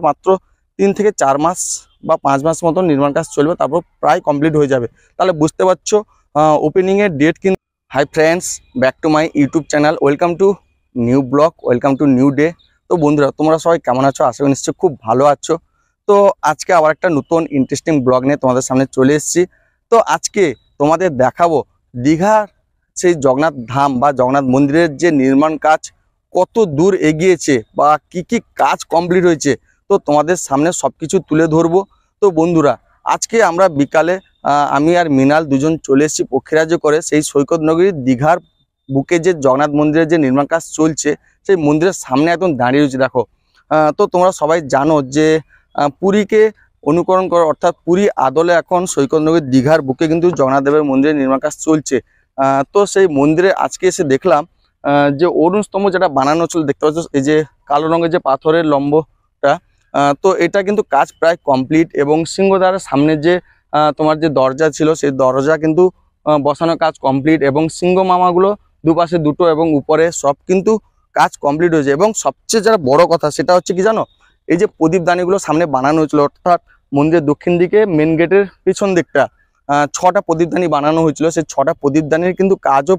মাত্র 3 থেকে 4 মাস বা 5 মাস মতো নির্মাণ কাজ চলবে, তারপর প্রায় কমপ্লিট হয়ে যাবে। তাহলে বুঝতে পারছো ওপেনিং এর ডেট কিন্তু। Hi friends, back to my YouTube channel, welcome to new blog, welcome to new day. তো বন্ধুরা, তোমরা সবাই কেমন আছো? আশা করি নিশ্চয়ই খুব ভালো আছো। তো আজকে আবার একটা নতুন ইন্টারেস্টিং ব্লগ নিয়ে তোমাদের সামনে চলে এসেছি। তো আজকে তোমাদের দেখাবো দীঘার সেই জগন্নাথ ধাম বা জগন্নাথ মন্দিরের যে নির্মাণ কাজ কত দূর এগিয়েছে বা কি কি কাজ কমপ্লিট হয়েছে, তো তোমাদের সামনে সবকিছু তুলে ধরবো। তো বন্ধুরা, আজকে আমরা বিকালে আমি আর মিনাল দুজন চলে এসেছি পক্ষীরাজ্য করে সেই সৈকত নগরীর দীঘার বুকে যে জগন্নাথ মন্দিরের যে নির্মাণ কাজ চলছে সেই মন্দিরের সামনে একদম দাঁড়িয়ে রয়েছে। দেখো, তো তোমরা সবাই জানো যে পুরীকে অনুকরণ করে, অর্থাৎ পুরী আদলে এখন সৈকত নগরীর দীঘার বুকে কিন্তু জগন্নাথ দেবের মন্দিরের নির্মাণ কাজ চলছে। তো সেই মন্দিরে আজকে এসে দেখলাম যে অরুণ স্তম্ভ যেটা বানানো ছিল, দেখতে পাচ্ছ এই যে কালো রঙের যে পাথরের লম্বটা, তো এটা কিন্তু কাজ প্রায় কমপ্লিট। এবং সিংহদ্বারের সামনে যে তোমার যে দরজা ছিল সেই দরজা কিন্তু বসানোর কাজ কমপ্লিট, এবং সিংহ মামাগুলো দুপাশে দুটো এবং উপরে সব কিন্তু কাজ কমপ্লিট হয়েছে। এবং সবচেয়ে যারা বড় কথা সেটা হচ্ছে কি জানো, এই যে প্রদীপদানিগুলো সামনে বানানো হয়েছিল, অর্থাৎ মন্দিরের দক্ষিণ দিকে মেন গেটের পিছন দিকটা 6টা প্রদীপদানি বানানো হয়েছিল, সেই 6টা প্রদীপদানির কিন্তু কাজও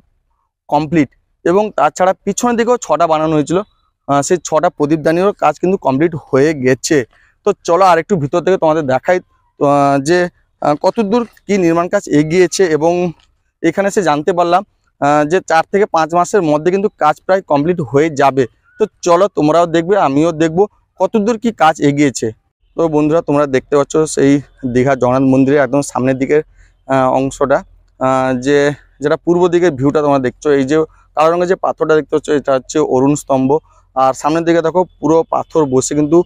কমপ্লিট। এবং তাছাড়া পিছনের দিকেও 6টা বানানো হয়েছিল, সেই 6টা প্রদীপদানিরও কাজ কিন্তু কমপ্লিট হয়ে গেছে। তো চলো আর একটু ভিতর থেকে তোমাদের দেখাই যে কতদূর কি নির্মাণ কাজ এগিয়েছে। এবং এখানে সে জানতে পারলাম যে 4 থেকে 5 মাসের মধ্যে কিন্তু কাজ প্রায় কমপ্লিট হয়ে যাবে। তো চলো তোমরাও দেখবে, আমিও দেখব কতদূর কি কাজ এগিয়েছে। তো বন্ধুরা, তোমরা দেখতে পাচ্ছ সেই দীঘা জগন্নাথ মন্দিরের একদম সামনের দিকের অংশটা, যেটা পূর্ব দিকের ভিউটা তোমরা দেখছো। এই যে কালো রঙের যে পাথরটা দেখতে পাচ্ছ এটা হচ্ছে অরুণ স্তম্ভ। আর সামনের দিকে দেখো পুরো পাথর বসে কিন্তু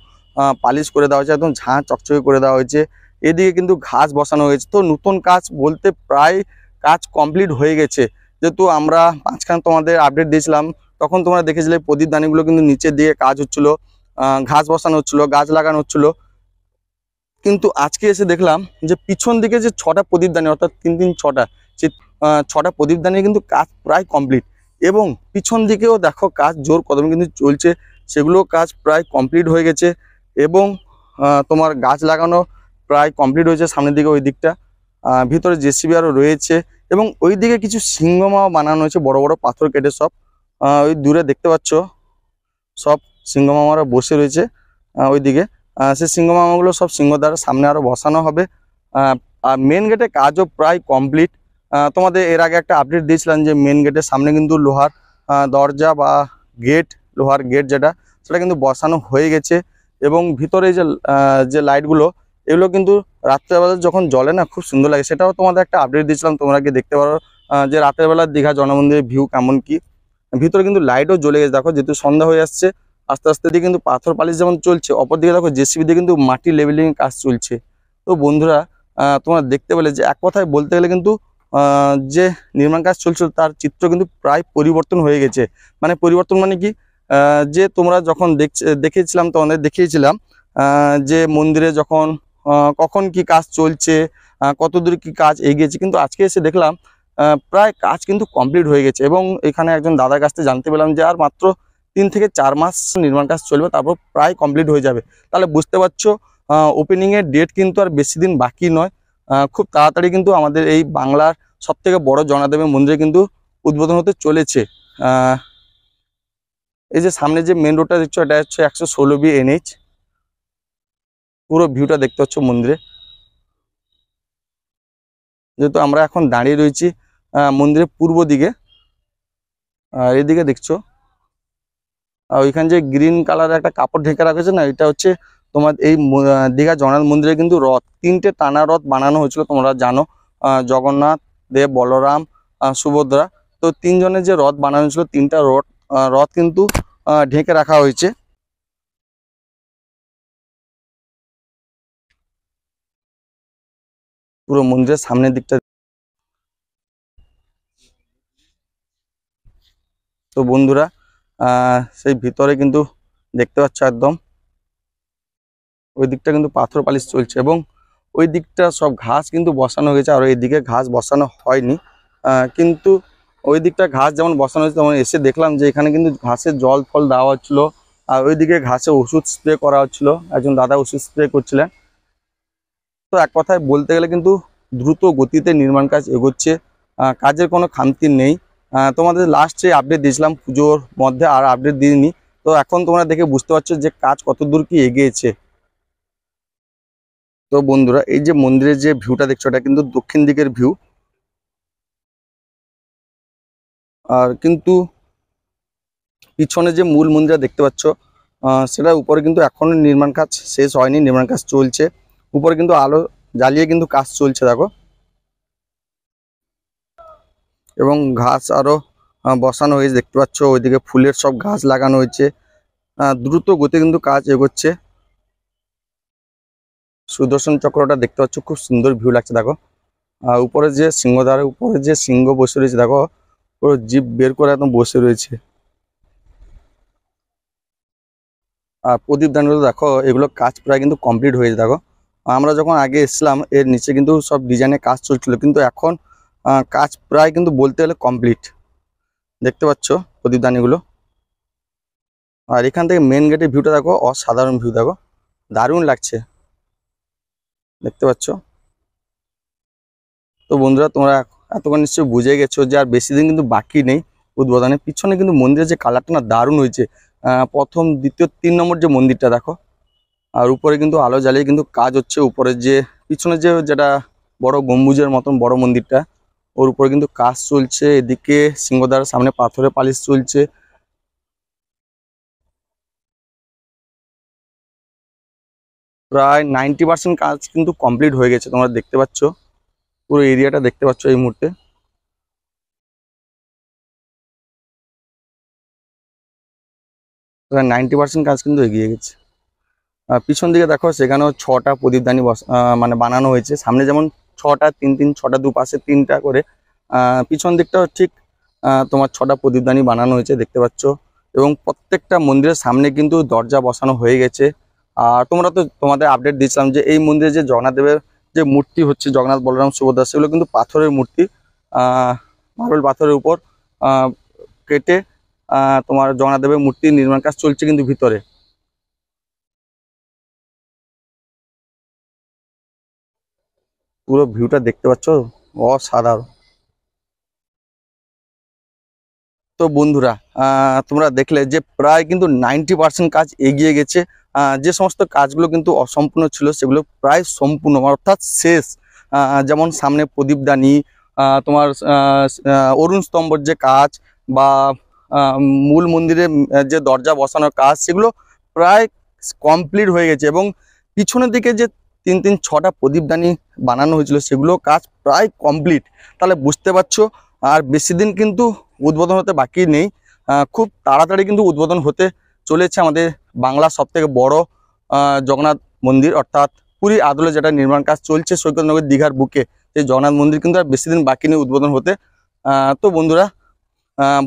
পালিশ করে দেওয়া হয়েছে, একদম ঝাঁ চকচকে করে দেওয়া হয়েছে। এদিকে কিন্তু ঘাস বসানো হয়েছে। তো নতুন কাজ বলতে প্রায় কাজ কমপ্লিট হয়ে গেছে। যেহেতু আমরা মাঝখানে তোমাদের আপডেট দিয়েছিলাম, তখন তোমরা দেখেছিলে প্রদীপদানিগুলো কিন্তু নিচের দিকে কাজ হচ্ছিল, ঘাস বসানো হচ্ছিল, গাছ লাগানো হচ্ছিল। কিন্তু আজকে এসে দেখলাম যে পিছন দিকে যে 6টা প্রদীপদানি, অর্থাৎ 3 3 6টা, সেই 6টা প্রদীপদানির কিন্তু কাজ প্রায় কমপ্লিট। এবং পিছন দিকেও দেখো কাজ জোর কদমে কিন্তু চলছে, সেগুলো কাজ প্রায় কমপ্লিট হয়ে গেছে। এবং তোমার গাছ লাগানো প্রায় কমপ্লিট হয়েছে সামনের দিকে, ওই দিকটা ভিতরে জেসিবি আরও রয়েছে। এবং ওই দিকে কিছু সিংহমা বানানো হয়েছে, বড় বড় পাথর কেটে সব। ওই দূরে দেখতে পাচ্ছ সব সিংহমামারা বসে রয়েছে ওই দিকে। সেই সিংহমামাগুলো সব সিংহদ্বারের সামনে আরও বসানো হবে। আর মেন গেটে কাজও প্রায় কমপ্লিট। তোমাদের এর আগে একটা আপডেট দিয়েছিলাম যে মেন গেটের সামনে কিন্তু লোহার দরজা বা গেট, লোহার গেট যেটা, সেটা কিন্তু বসানো হয়ে গেছে। এবং ভিতরে যে লাইটগুলো, এগুলো কিন্তু রাত্রেবেলা যখন জ্বলে না, খুব সুন্দর লাগে। সেটাও তোমাদের একটা আপডেট দিয়েছিলাম, তোমরা কি দেখতে পারো যে রাতের বেলা দীঘা জগন্নাথ মন্দিরের ভিউ কেমন কি। ভিতরে কিন্তু লাইটও জ্বলে গেছে। দেখো, যেহেতু সন্ধ্যা হয়ে আসছে আস্তে আস্তে দিয়ে কিন্তু পাথর পালিশ যেমন চলছে, অপরদিকে দেখো জেসিবি দিয়ে কিন্তু মাটি লেভেলিং কাজ চলছে। তো বন্ধুরা, তোমরা দেখতে পেলে যে এক কথায় বলতে গেলে কিন্তু যে নির্মাণ কাজ চলছিল তার চিত্র কিন্তু প্রায় পরিবর্তন হয়ে গেছে। মানে পরিবর্তন মানে কি, যে তোমরা যখন দেখিয়েছিলাম, তোমাদের দেখিয়েছিলাম যে মন্দিরে যখন কখন কি কাজ চলছে, কতদূর কি কাজ এগিয়েছে, কিন্তু আজকে এসে দেখলাম প্রায় কাজ কিন্তু কমপ্লিট হয়ে গেছে। এবং এখানে একজন দাদার কাছ থেকে জানতে পেলাম যে আর মাত্র 3 থেকে 4 মাস নির্মাণ কাজ চলবে, তারপর প্রায় কমপ্লিট হয়ে যাবে। তাহলে বুঝতে পারছো ওপেনিংয়ের ডেট কিন্তু আর বেশি দিন বাকি নয়। খুব তাড়াতাড়ি কিন্তু আমাদের এই বাংলার সবথেকে বড় জগন্নাথ দেবের মন্দিরে কিন্তু উদ্বোধন হতে চলেছে। এই যে সামনে যে মেন রোডটা দেখছো, এটা হচ্ছে 116B NH। পুরো ভিউটা দেখতে পাচ্ছ মন্দিরে। যেহেতু আমরা এখন দাঁড়িয়ে রয়েছি মন্দিরের পূর্ব দিকে, আর এদিকে দেখছো আর ওইখানে যে গ্রিন কালারের একটা কাপড় ঢেকে রাখেছে না, এটা হচ্ছে তোমার এই দীঘা জগন্নাথ মন্দিরে কিন্তু রথ, 3টে টানা রথ বানানো হয়েছিল, তোমরা জানো। জগন্নাথ দেব, বলরাম, সুভদ্রা, তো 3 জনের যে রথ বানানো হয়েছিল, 3টা রথ কিন্তু ঢেকে রাখা হয়েছে। পুরো মন্দিরের সামনের দিকটা। তো বন্ধুরা, সেই ভিতরে কিন্তু দেখতে পাচ্ছ একদম ওই দিকটা কিন্তু পাথর পালিশ চলছে, এবং ওই দিকটা সব ঘাস কিন্তু বসানো হয়েছে, আর এইদিকে ঘাস বসানো হয়নি। কিন্তু ওই দিকটা ঘাস যেমন বসানো হয়েছে, তেমন এসে দেখলাম যে এখানে কিন্তু ঘাসের জল ফল দেওয়া হচ্ছিলো, আর ওইদিকে ঘাসে ওষুধ স্প্রে করা হচ্ছিল, একজন দাদা ওষুধ স্প্রে করছিলেন। তো এক কথায় বলতে গেলে কিন্তু দ্রুত গতিতে নির্মাণ কাজ এগোচ্ছে, কাজের কোনো খামতি নেই। তোমাদের লাস্টে আপডেট দিয়েছিলাম পুজোর মধ্যে, আর আপডেট দিইনি। তো এখন তোমরা দেখে বুঝতে পারছো যে কাজ কতদূর কি এগিয়েছে। তো বন্ধুরা, এই যে মন্দিরের যে ভিউটা দেখছো, এটা কিন্তু দক্ষিণ দিকের ভিউ। আর কিন্তু পিছনে যে মূল মন্দিরটা দেখতে পাচ্ছ, সেটার উপরে কিন্তু এখনো নির্মাণ কাজ শেষ হয়নি, নির্মাণ কাজ চলছে। উপরে কিন্তু আলো জ্বালিয়ে কিন্তু কাজ চলছে দেখো। এবং ঘাস আরো বসানো হয়েছে দেখতে পাচ্ছ, ওইদিকে ফুলের সব গাছ লাগানো হয়েছে। দ্রুত গতি কিন্তু কাজ এগোচ্ছে। সুদর্শন চক্রটা দেখতে পাচ্ছ, খুব সুন্দর ভিউ লাগছে দেখো। উপরে যে সিংহদ্বারের উপরে যে সিংহ বসে রয়েছে দেখো, পুরো জিভ বের করে একদম বসে রয়েছে। আর প্রদীপ দানগুলো দেখো, এগুলো কাজ প্রায় কিন্তু কমপ্লিট হয়েছে দেখো। আমরা যখন আগে এসলাম এর নিচে কিন্তু সব ডিজাইনের কাজ চলছিল, কিন্তু এখন কাজ প্রায় কিন্তু বলতে গেলে কমপ্লিট। দেখতে পাচ্ছ প্রদীপদানিগুলো। আর এখান থেকে মেন গেটের ভিউটা দেখো, অসাধারণ ভিউ দেখো, দারুণ লাগছে, দেখতে পাচ্ছ। তো বন্ধুরা, তোমরা এতক্ষণ নিশ্চয়ই বুঝে গেছো যে আর বেশি দিন কিন্তু বাকি নেই উদ্বোধনের। পিছনে কিন্তু মন্দিরের যে কালারটা না দারুণ হয়েছে। প্রথম, দ্বিতীয়, 3 নম্বর যে মন্দিরটা দেখো। আর উপরে কিন্তু আলো জ্বালিয়ে কিন্তু কাজ হচ্ছে। উপরে যে পিছনে যে যেটা বড় গম্বুজের মতন বড় মন্দিরটা, ওর উপরে কিন্তু কাজ চলছে। এদিকে সিংহদ্বারের সামনে পাথরের পালিশ চলছে। প্রায় 90% কাজ কিন্তু কমপ্লিট হয়ে গেছে, তোমরা দেখতে পাচ্ছ। পুরো এরিয়াটা দেখতে পাচ্ছ এই মুহূর্তে। প্রায় 90% কাজ কিন্তু এগিয়ে গেছে। পিছন দিকে দেখো, সেখানেও 6টা প্রদীপদানি মানে বানানো হয়েছে। সামনে যেমন 6টা, 3 3, 6টা, দুপাশে 3টা করে। পিছন দিকটাও ঠিক তোমার 6টা প্রদীপদানি বানানো হয়েছে, দেখতে পাচ্ছ। এবং প্রত্যেকটা মন্দিরের সামনে কিন্তু দরজা বসানো হয়ে গেছে। আর তোমরা তো তোমাদের আপডেট দিয়েছিলাম যে এই মন্দিরে যে জগন্নাথ দেবের যে মূর্তি হচ্ছে, জগন্নাথ, বলরাম, সুভদ্রা, সেগুলো কিন্তু পাথরের মূর্তি। মার্বেল পাথরের উপর কেটে তোমার জগন্নাথ দেবের মূর্তি নির্মাণ কাজ চলছে কিন্তু ভিতরে। পুরো ভিউটা দেখতে পাচ্ছ, অসাধারণ। তো বন্ধুরা, তোমরা দেখলে যে প্রায় কিন্তু 90% কাজ এগিয়ে গেছে। যে সমস্ত কাজগুলো কিন্তু অসম্পূর্ণ ছিল সেগুলো প্রায় সম্পূর্ণ, অর্থাৎ শেষ। যেমন সামনে প্রদীপদানি, তোমার অরুণ স্তম্ভর যে কাজ, বা মূল মন্দিরে যে দরজা বসানোর কাজ, সেগুলো প্রায় কমপ্লিট হয়ে গেছে। এবং পিছনের দিকে যে 3 3, 6টা প্রদীপদানি বানানো হয়েছিল, সেগুলো কাজ প্রায় কমপ্লিট। তাহলে বুঝতে পারছো আর বেশি দিন কিন্তু উদ্বোধন হতে বাকি নেই। খুব তাড়াতাড়ি কিন্তু উদ্বোধন হতে চলেছে আমাদের বাংলার সবথেকে বড় জগন্নাথ মন্দির, অর্থাৎ পুরী আদলে যেটা নির্মাণ কাজ চলছে সৈকতনগর দীঘার বুকে, সেই জগন্নাথ মন্দির কিন্তু আর বেশি দিন বাকি নেই উদ্বোধন হতে। তো বন্ধুরা,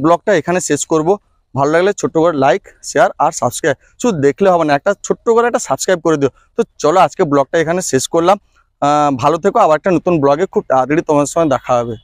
ব্লগটা এখানে শেষ করব। ভালো লাগলে ছোট্ট করে লাইক, শেয়ার আর সাবস্ক্রাইব, শুধু দেখলে হবে না, একটা ছোট্ট করে একটা সাবস্ক্রাইব করে দিও। তো চলো, আজকে ব্লগটা এখানে শেষ করলাম। ভালো থেকো, আবার একটা নতুন ব্লগে খুব তাড়াতাড়ি তোমার সঙ্গে দেখা হবে।